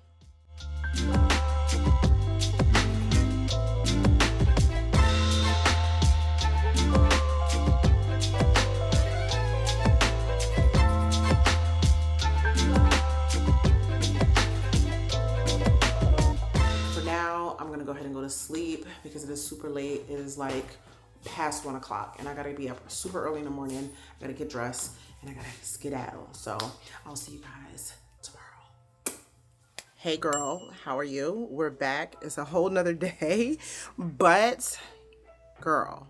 Go ahead and go to sleep because it is super late. It is like past 1 o'clock and I gotta be up super early in the morning. I gotta get dressed and I gotta skedaddle. So I'll see you guys tomorrow. Hey girl, how are you? We're back. It's a whole nother day, but girl,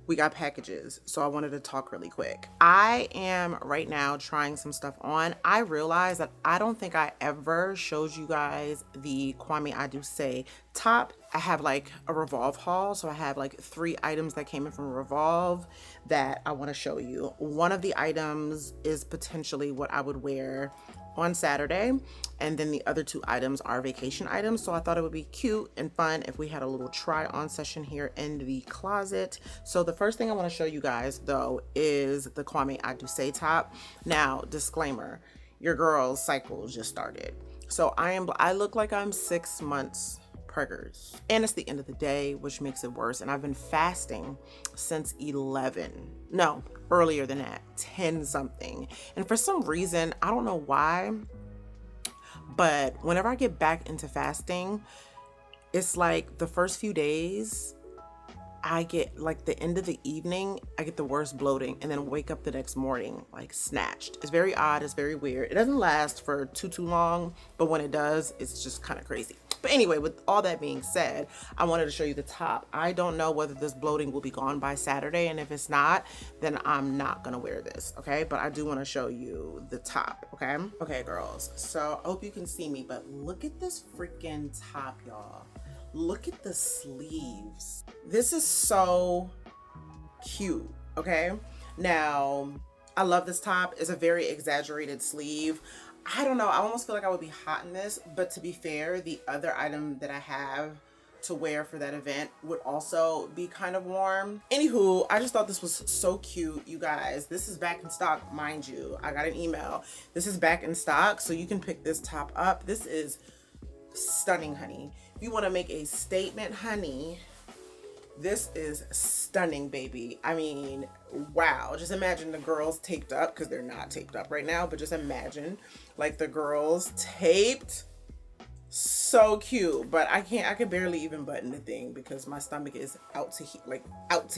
we got packages. So I wanted to talk really quick. I am right now trying some stuff on. I realized that I don't think I ever showed you guys the Kwame Aduse top. I have like a Revolve haul. So I have like 3 items that came in from Revolve that I want to show you. One of the items is potentially what I would wear on Saturday, and then the other 2 items are vacation items. So I thought it would be cute and fun if we had a little try on session here in the closet. So the first thing I want to show you guys though is the Kwame Aduse top. Now, disclaimer, your girl's cycle just started. So I look like I'm 6 months preggers, and it's the end of the day, which makes it worse. And I've been fasting since earlier than that, 10 something. And for some reason, I don't know why, but whenever I get back into fasting, it's like the first few days, I get like the end of the evening, I get the worst bloating and then wake up the next morning like snatched. It's very odd. It's very weird. It doesn't last for too long, but when it does, it's just kind of crazy. But anyway, with all that being said, I wanted to show you the top. I don't know whether this bloating will be gone by Saturday, and if it's not, then I'm not gonna wear this, okay? But I do want to show you the top, okay? Okay, girls, so I hope you can see me, but look at this freaking top, y'all. Look at the sleeves. This is so cute, okay? Now, I love this top. It's a very exaggerated sleeve. I don't know, I almost feel like I would be hot in this, but to be fair, the other item that I have to wear for that event would also be kind of warm. Anywho, I just thought this was so cute, you guys. This is back in stock, mind you. I got an email. This is back in stock, so you can pick this top up. This is stunning, honey. If you want to make a statement, honey, this is stunning, baby. I mean, wow. Just imagine the girls taped up, because they're not taped up right now, but just imagine like the girls taped. So cute, but I could barely even button the thing because my stomach is out to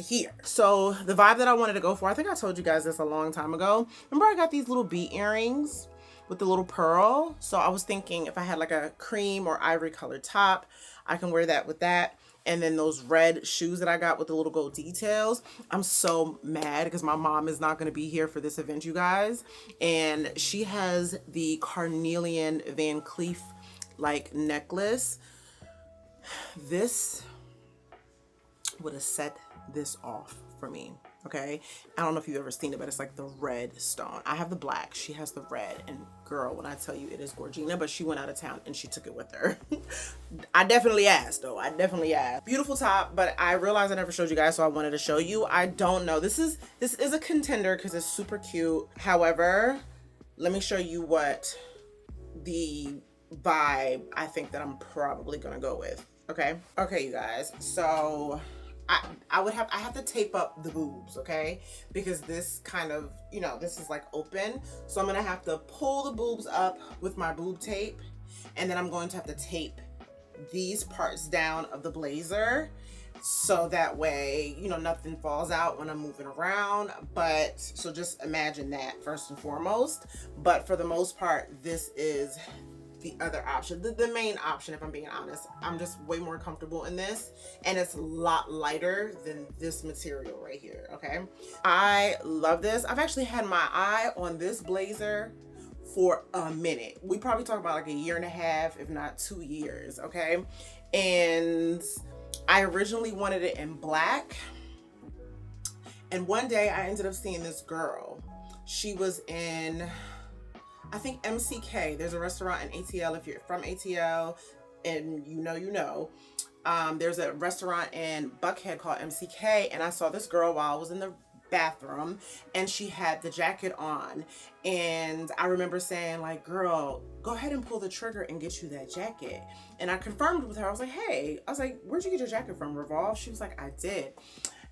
here. So the vibe that I wanted to go for, I think I told you guys this a long time ago. Remember I got these little bead earrings with the little pearl? So I was thinking if I had like a cream or ivory colored top, I can wear that with that. And then those red shoes that I got with the little gold details. I'm so mad because my mom is not going to be here for this event, you guys. And she has the Carnelian Van Cleef like necklace. This would have set this off for me, okay? I don't know if you've ever seen it, but it's like the red stone. I have the black, she has the red, and girl, when I tell you it is Gorgina, but she went out of town and she took it with her. I definitely asked though, I definitely asked. Beautiful top, but I realized I never showed you guys, so I wanted to show you. I don't know, this is a contender because it's super cute. However, let me show you what the vibe I think that I'm probably gonna go with. Okay, you guys, so I have to tape up the boobs, okay, because this kind of, you know, this is like open, so I'm gonna have to pull the boobs up with my boob tape, and then I'm going to have to tape these parts down of the blazer so that way, you know, nothing falls out when I'm moving around. But so just imagine that first and foremost. But for the most part, this is the other option, the main option, if I'm being honest. I'm just way more comfortable in this, and it's a lot lighter than this material right here, okay? I love this. I've actually had my eye on this blazer for a minute. We probably talk about like a year and a half, if not 2 years, okay? And I originally wanted it in black, and one day I ended up seeing this girl. She was in, I think, MCK. There's a restaurant in ATL. If you're from ATL and you know, there's a restaurant in Buckhead called MCK, and I saw this girl while I was in the bathroom, and she had the jacket on, and I remember saying like, girl, go ahead and pull the trigger and get you that jacket. And I confirmed with her. I was like, hey, where'd you get your jacket from, Revolve? She was like, I did.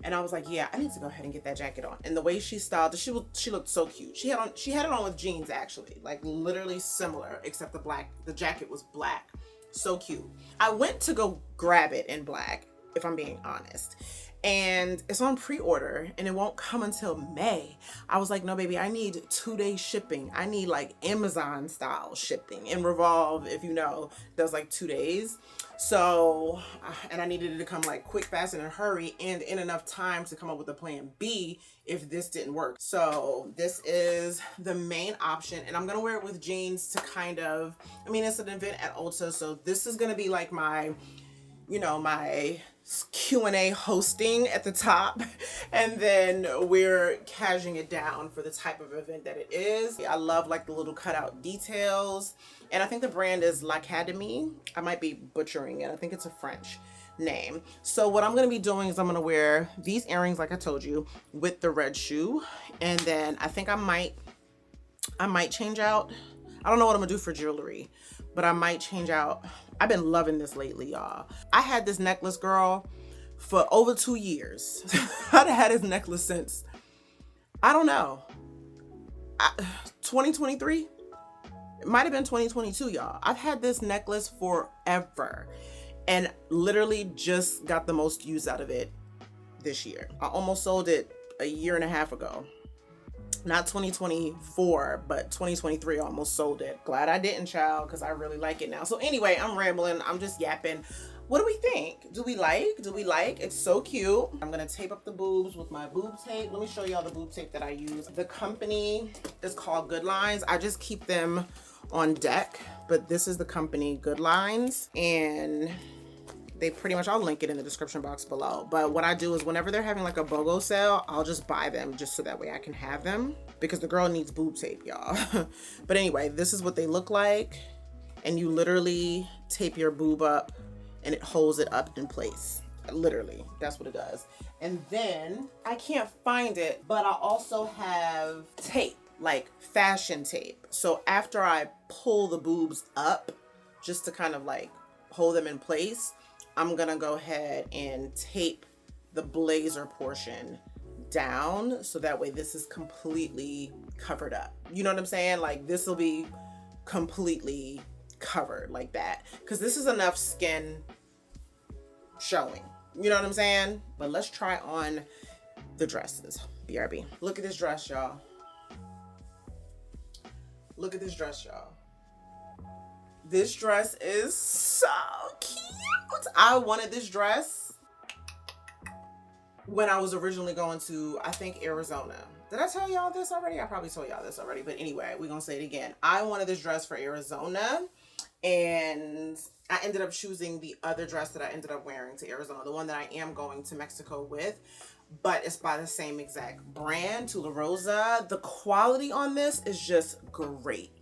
And I was like, yeah, I need to go ahead and get that jacket on. And the way she styled it, she looked so cute. She had it on with jeans, actually, like literally similar, except the jacket was black. So cute. I went to go grab it in black, if I'm being honest, and it's on pre-order and it won't come until May. I was like, no, baby, I need 2-day shipping. I need like Amazon style shipping. And Revolve, if you know, does like 2 days. So, and I needed it to come like quick, fast, and in a hurry, and in enough time to come up with a plan B if this didn't work. So this is the main option, and I'm gonna wear it with jeans to kind of, I mean, it's an event at Ulta, so this is gonna be like my, you know, my Q&A hosting at the top, and then we're casuing it down for the type of event that it is. I love like the little cutout details, and I think the brand is L'Académie. I might be butchering it. I think it's a French name. So what I'm going to be doing is I'm going to wear these earrings, like I told you, with the red shoe, and then I think I might change out. I don't know what I'm gonna do for jewelry, but I might change out. I've been loving this lately, y'all. I had this necklace, girl, for over 2 years. I've had this necklace since, I don't know, 2023? It might have been 2022, y'all. I've had this necklace forever. and literally just got the most use out of it this year. I almost sold it a year and a half ago. Not 2024, but 2023 I almost sold it. Glad I didn't, child, because I really like it now. So anyway, I'm rambling. I'm just yapping. What do we think? Do we like? It's so cute. I'm gonna tape up the boobs with my boob tape. Let me show y'all the boob tape that I use. The company is called Good Lines. I just keep them on deck, but this is the company Good Lines, and they pretty much, I'll link it in the description box below. But what I do is whenever they're having like a BOGO sale, I'll just buy them just so that way I can have them, because the girl needs boob tape, y'all. But anyway, this is what they look like. And you literally tape your boob up and it holds it up in place. Literally, that's what it does. And then I can't find it, but I also have tape, like fashion tape. So after I pull the boobs up, just to kind of like hold them in place, I'm gonna go ahead and tape the blazer portion down, so that way this is completely covered up. You know what I'm saying? Like this will be completely covered like that, because this is enough skin showing. You know what I'm saying? But let's try on the dresses. BRB. Look at this dress, y'all. Look at this dress, y'all. This dress is so cute. I wanted this dress when I was originally going to, I think, Arizona. Did I tell y'all this already? I probably told y'all this already, but anyway, we're gonna say it again. I wanted this dress for Arizona, and I ended up choosing the other dress that I ended up wearing to Arizona, the one that I am going to Mexico with, but it's by the same exact brand, Tula Rosa. The quality on this is just great.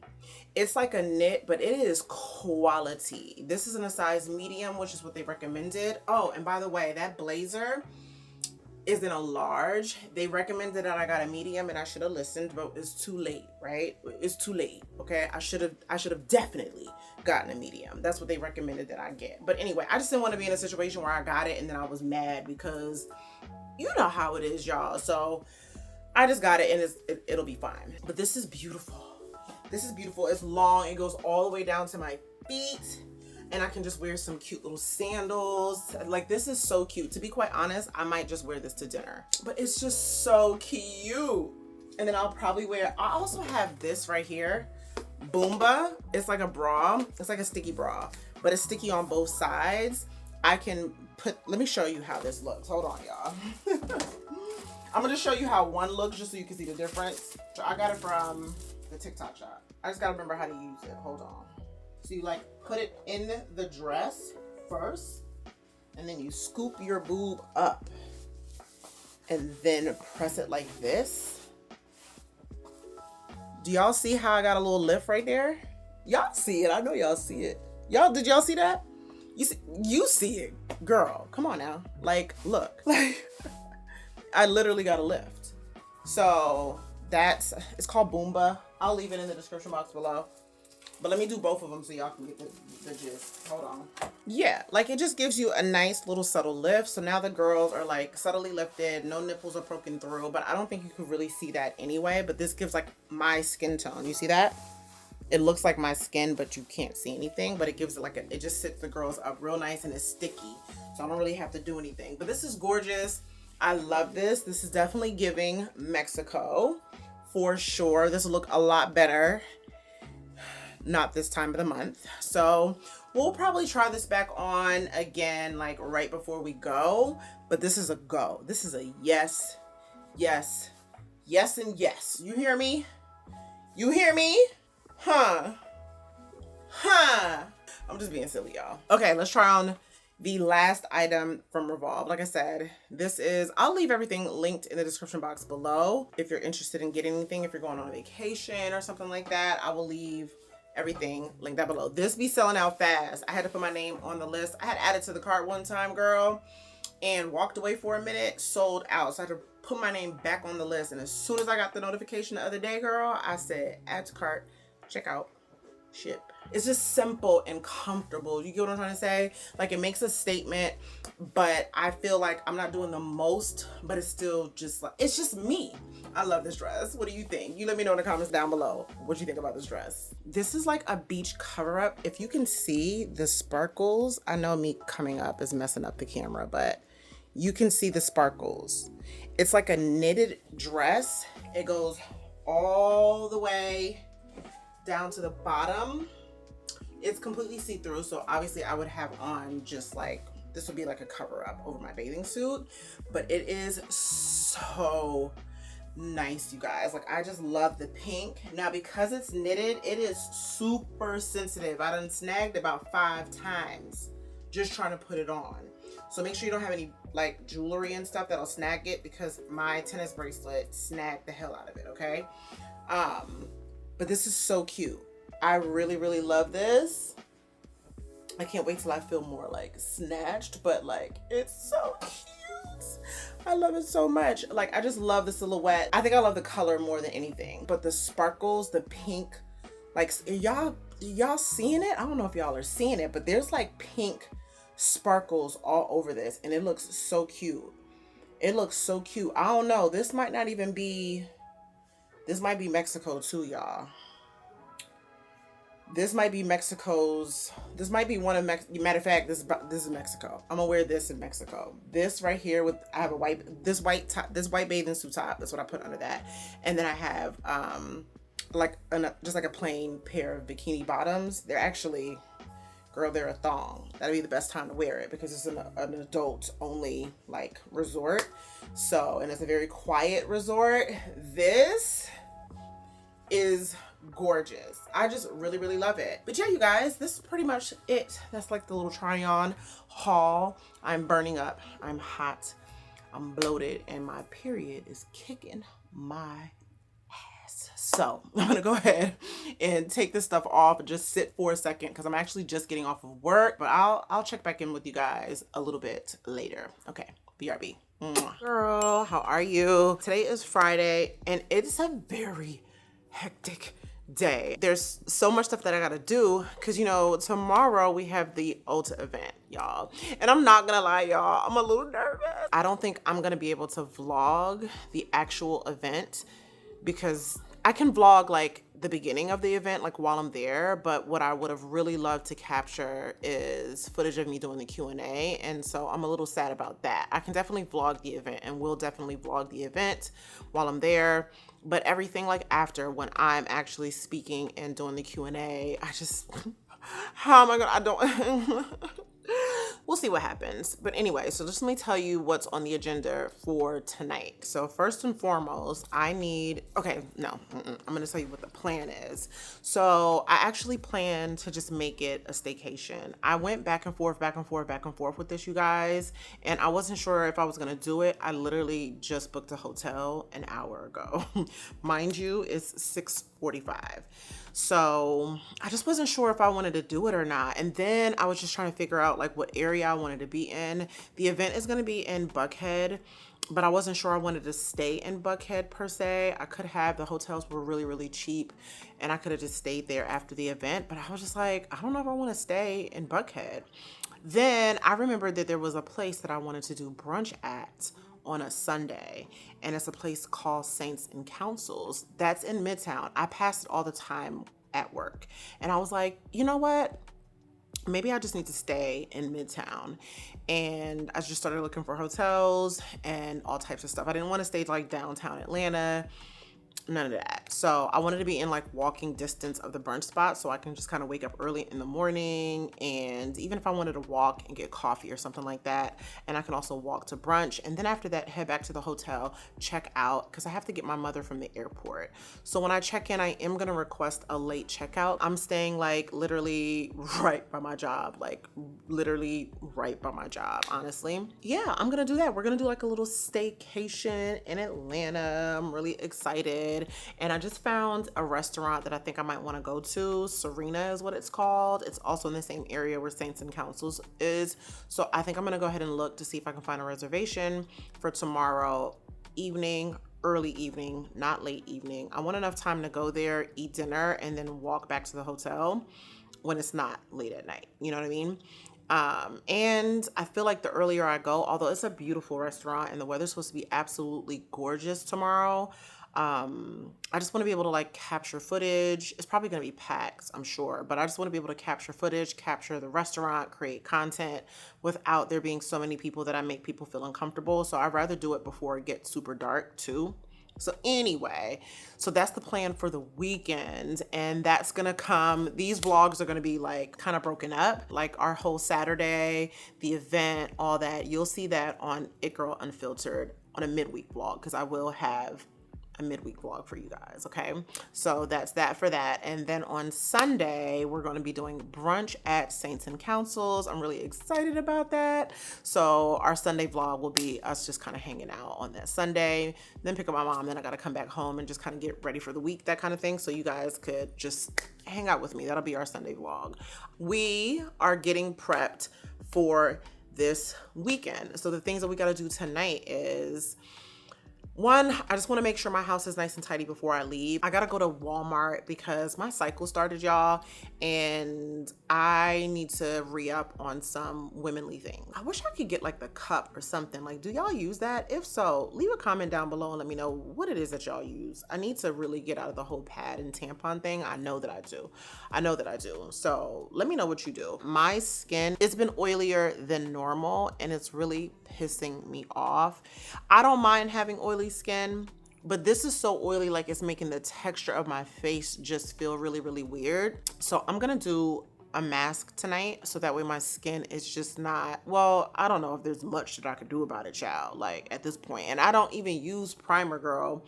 It's like a knit, but it is quality. This is in a size medium, which is what they recommended. Oh, and by the way, that blazer is in a large. They recommended that I got a medium, and I should have listened, but it's too late, right? It's too late, okay? I should have definitely gotten a medium. That's what they recommended that I get. But anyway, I just didn't want to be in a situation where I got it and then I was mad, because you know how it is, y'all. So I just got it, and it'll be fine. But this is beautiful. This is beautiful. It's long. It goes all the way down to my feet, and I can just wear some cute little sandals. Like, this is so cute. To be quite honest, I might just wear this to dinner, but it's just so cute. And then I'll probably wear, I also have this right here, Boomba. It's like a bra. It's like a sticky bra, but it's sticky on both sides. I can put, let me show you how this looks. Hold on, y'all. I'm gonna just show you how one looks, just so you can see the difference. So I got it from the TikTok shop. I just gotta remember how to use it. Hold on. So you like put it in the dress first, and then you scoop your boob up and then press it like this. Do y'all see how I got a little lift right there? Y'all see it. I know y'all see it. Did y'all see that? You see it, girl. Come on now. Like, look. Like, I literally got a lift. So it's called Boomba. I'll leave it in the description box below. But let me do both of them so y'all can get the gist. Hold on. Yeah, like it just gives you a nice little subtle lift. So now the girls are like subtly lifted. No nipples are poking through. But I don't think you could really see that anyway. But this gives like my skin tone. You see that? It looks like my skin, but you can't see anything. But it gives it like it just sits the girls up real nice, and it's sticky. So I don't really have to do anything. But this is gorgeous. I love this. This is definitely giving Mexico for sure. This will look a lot better not this time of the month. So we'll probably try this back on again, like right before we go. But this is a go. This is a yes, yes, yes, and yes. You hear me? You hear me? Huh? I'm just being silly, y'all. Okay, let's try on the last item from Revolve. Like I said, I'll leave everything linked in the description box below. If you're interested in getting anything, if you're going on a vacation or something like that, I will leave everything linked down below. This be selling out fast. I had to put my name on the list. I had added to the cart one time, girl, and walked away for a minute, sold out. So I had to put my name back on the list. And as soon as I got the notification the other day, girl, I said, add to cart, check out. ship. It's just simple and comfortable. You get what I'm trying to say? Like, it makes a statement, but I feel like I'm not doing the most, but it's still just like, it's just me. I love this dress. What do you think? You let me know in the comments down below what you think about this dress. This is like a beach cover up. If you can see the sparkles, I know me coming up is messing up the camera, but you can see the sparkles. It's like a knitted dress. It goes all the way down to the bottom. It's completely see-through, so obviously I would have on just like, this would be like a cover up over my bathing suit, but it is so nice, you guys. Like, I just love the pink. Now, because it's knitted, it is super sensitive. I done snagged about 5 times just trying to put it on. So make sure you don't have any like jewelry and stuff that'll snag it, because my tennis bracelet snagged the hell out of it, okay? But this is so cute. I really, really love this. I can't wait till I feel more like snatched, but like, it's so cute. I love it so much. Like, I just love the silhouette. I think I love the color more than anything, but the sparkles, the pink, like, y'all seeing it? I don't know if y'all are seeing it, but there's like pink sparkles all over this, and it looks so cute. It looks so cute. I don't know. This might not even be, this might be Mexico too, y'all. This might be Mexico's, this might be one of matter of fact, this is Mexico. I'm gonna wear this in Mexico. This right here with, I have a white, this white bathing suit top. That's what I put under that. And then I have like just like a plain pair of bikini bottoms. They're actually, girl, they're a thong. That'd be the best time to wear it, because it's an adult only like resort. So, and it's a very quiet resort. This is gorgeous. I just really, really love it. But yeah, you guys, this is pretty much it. That's like the little try on haul. I'm burning up. I'm hot. I'm bloated, and my period is kicking my ass. So I'm gonna go ahead and take this stuff off and just sit for a second, because I'm actually just getting off of work, but I'll check back in with you guys a little bit later. Okay, BRB. Mwah. Girl, how are you? Today is Friday, and it's a very hectic day. There's so much stuff that I gotta do, because you know, tomorrow we have the Ulta event, y'all, and I'm not gonna lie, y'all, I'm a little nervous. I don't think I'm gonna be able to vlog the actual event, because I can vlog like the beginning of the event, like while I'm there, but what I would have really loved to capture is footage of me doing the Q&A, and so I'm a little sad about that. I can definitely vlog the event, and will definitely vlog the event while I'm there, but everything like after, when I'm actually speaking and doing the Q&A, I just, how am I gonna, I don't, we'll see what happens. But anyway, so just let me tell you what's on the agenda for tonight. So first and foremost, I need, okay, no, I'm gonna tell you what the plan is. So I actually plan to just make it a staycation. I went back and forth with this, you guys, and I wasn't sure if I was gonna do it. I literally just booked a hotel an hour ago. Mind you, it's 6:45. So I just wasn't sure if I wanted to do it or not. And then I was just trying to figure out like what area I wanted to be in. The event is going to be in Buckhead, but I wasn't sure I wanted to stay in Buckhead per se. I could have, the hotels were really, really cheap, and I could have just stayed there after the event. But I was just like, I don't know if I want to stay in Buckhead. Then I remembered that there was a place that I wanted to do brunch at on a Sunday, and it's a place called Saints and Councils that's in Midtown. I pass it all the time at work, and I was like, you know what, maybe I just need to stay in Midtown. And I just started looking for hotels and all types of stuff. I didn't want to stay like downtown Atlanta, none of that. So I wanted to be in like walking distance of the brunch spot, so I can just kind of wake up early in the morning, and even if I wanted to walk and get coffee or something like that, and I can also walk to brunch, and then after that head back to the hotel, check out, because I have to get my mother from the airport. So when I check in, I am gonna request a late checkout. I'm staying like literally right by my job, like literally right by my job, honestly. Yeah, I'm gonna do that. We're gonna do like a little staycation in Atlanta. I'm really excited. And I just found a restaurant that I think I might want to go to. Serena is what it's called. It's also in the same area where Saints and Councils is. So I think I'm going to go ahead and look to see if I can find a reservation for tomorrow evening, early evening, not late evening. I want enough time to go there, eat dinner, and then walk back to the hotel when it's not late at night. You know what I mean? And I feel like the earlier I go, although it's a beautiful restaurant and the weather's supposed to be absolutely gorgeous tomorrow, I just want to be able to like capture footage. It's probably going to be packed, I'm sure, but I just want to be able to capture footage, capture the restaurant, create content without there being so many people that I make people feel uncomfortable. So I'd rather do it before it gets super dark too. So anyway, so that's the plan for the weekend, and that's gonna come, these vlogs are gonna be like kind of broken up, like our whole Saturday, the event, all that. You'll see that on It Girl Unfiltered on a midweek vlog, because I will have a midweek vlog for you guys. Okay, so that's that for that. And then on Sunday we're going to be doing brunch at Saints and Councils. I'm really excited about that. So our Sunday vlog will be us just kind of hanging out on that Sunday, then pick up my mom, then I got to come back home and just kind of get ready for the week, that kind of thing. So you guys could just hang out with me. That'll be our Sunday vlog. We are getting prepped for this weekend. So the things that we got to do tonight is, one, I just want to make sure my house is nice and tidy before I leave. I got to go to Walmart because my cycle started, y'all, and I need to re-up on some womanly things. I wish I could get like the cup or something. Like, do y'all use that? If so, leave a comment down below and let me know what it is that y'all use. I need to really get out of the whole pad and tampon thing. I know that I do. I know that I do. So let me know what you do. My skin, it's been oilier than normal and it's really pissing me off. I don't mind having oily skin, but this is so oily, like it's making the texture of my face just feel really, really weird. So I'm gonna do a mask tonight so that way my skin is just not, well, I don't know if there's much that I could do about it, child, like at this point. And I don't even use primer, girl.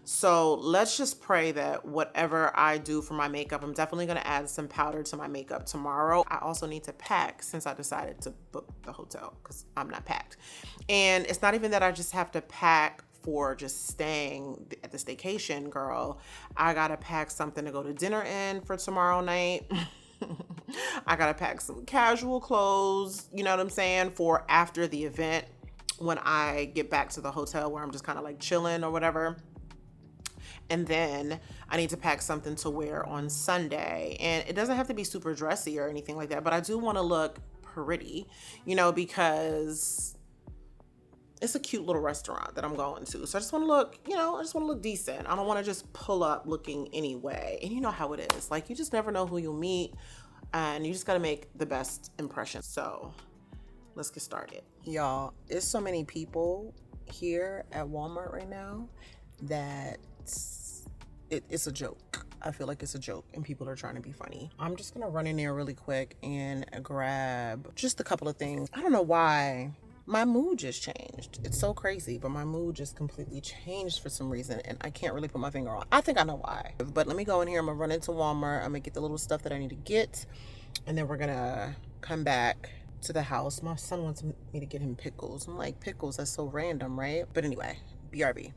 So let's just pray that whatever I do for my makeup, I'm definitely going to add some powder to my makeup tomorrow. I also need to pack since I decided to book the hotel because I'm not packed. And it's not even that I just have to pack for just staying at the staycation, girl. I got to pack something to go to dinner in for tomorrow night. I got to pack some casual clothes, you know what I'm saying, for after the event when I get back to the hotel where I'm just kind of like chilling or whatever. And then I need to pack something to wear on Sunday. And it doesn't have to be super dressy or anything like that, but I do want to look pretty, you know, because it's a cute little restaurant that I'm going to. So I just want to look, you know, I just want to look decent. I don't want to just pull up looking anyway. And you know how it is. Like, you just never know who you'll meet and you just got to make the best impression. So let's get started. Y'all, it's so many people here at Walmart right now that it's a joke. I feel like it's a joke and people are trying to be funny. I'm just gonna run in there really quick and grab just a couple of things. I don't know why my mood just changed. It's so crazy, but my mood just completely changed for some reason and I can't really put my finger on. I think I know why. But let me go in here. I'm gonna run into Walmart. I'm gonna get the little stuff that I need to get and then we're gonna come back to the house. My son wants me to get him pickles. I'm like, pickles? That's so random, right? But anyway, BRB.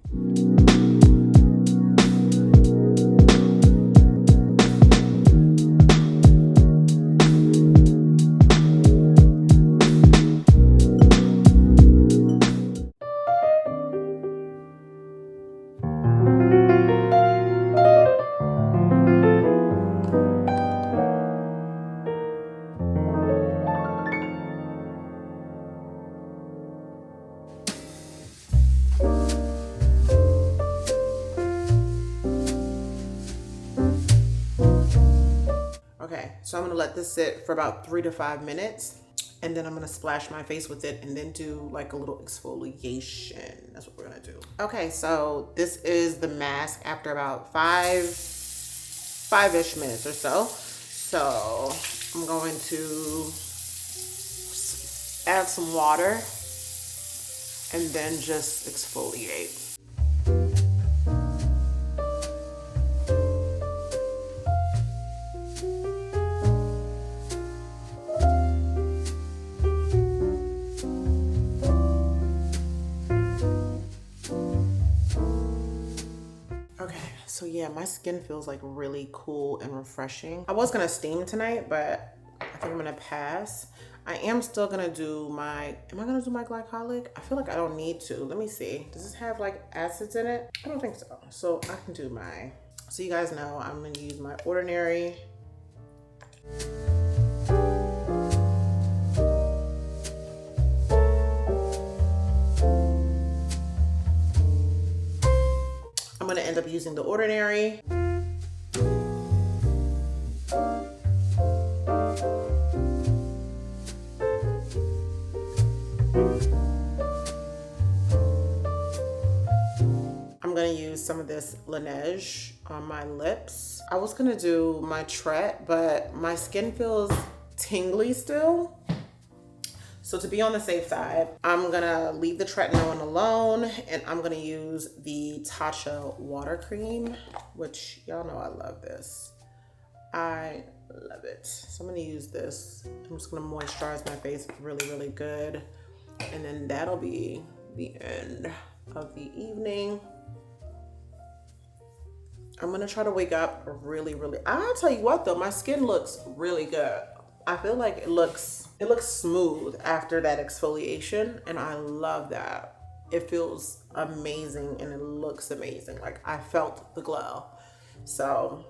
So I'm gonna let this sit for about 3 to 5 minutes and then I'm gonna splash my face with it and then do like a little exfoliation. That's what we're gonna do. Okay, so this is the mask after about five-ish minutes or so. So I'm going to add some water and then just exfoliate. So yeah, my skin feels like really cool and refreshing. I was gonna steam tonight, but I think I'm gonna pass. I am still gonna do my, am I gonna do my glycolic? I feel like I don't need to. Let me see. Does this have like acids in it? I don't think so. So I can do my, so you guys know I'm gonna use my Ordinary. I'm gonna end up using the Ordinary. I'm gonna use some of this Laneige on my lips. I was gonna do my Tret, but my skin feels tingly still. So to be on the safe side, I'm gonna leave the tretinoin alone, and I'm gonna use the Tatcha water cream, which y'all know I love this. I love it. So I'm gonna use this. I'm just gonna moisturize my face really, really good. And then that'll be the end of the evening. I'm gonna try to wake up really, I'll tell you what though, my skin looks really good. I feel like it looks smooth after that exfoliation, and I love that. It feels amazing and it looks amazing. Like I felt the glow. So,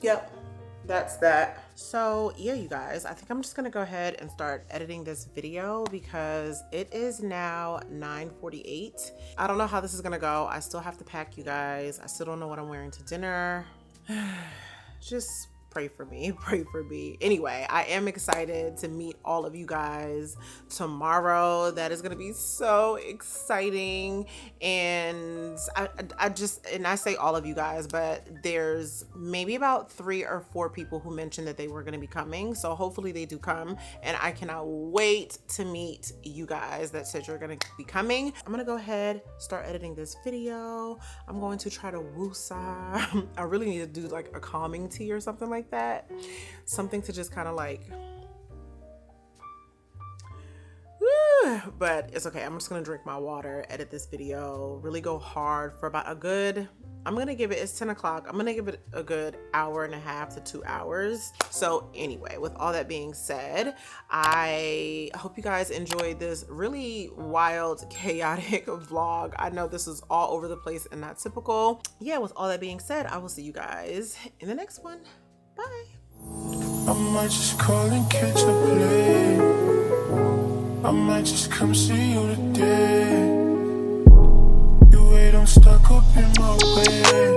yep, that's that. So yeah, you guys, I think I'm just gonna go ahead and start editing this video because it is now 9:48. I don't know how this is gonna go. I still have to pack, you guys. I still don't know what I'm wearing to dinner. Just pray for me, pray for me. Anyway, I am excited to meet all of you guys tomorrow. That is gonna be so exciting. And I say all of you guys, but there's maybe about 3 or 4 people who mentioned that they were gonna be coming. So hopefully they do come, and I cannot wait to meet you guys that said you're gonna be coming. I'm gonna go ahead, start editing this video. I'm going to try to woosah. I really need to do like a calming tea or something like that, something to just kind of like, but it's okay. I'm just gonna drink my water, edit this video, really go hard for about a good, I'm gonna give it, it's 10 o'clock, I'm gonna give it a good hour and a half to 2 hours. So anyway, with all that being said, I hope you guys enjoyed this really wild, chaotic vlog. I know this is all over the place and not typical. Yeah, with all that being said, I will see you guys in the next one. Bye. I might just call and catch a play. I might just come see you today. You wait, I'm stuck up in my way.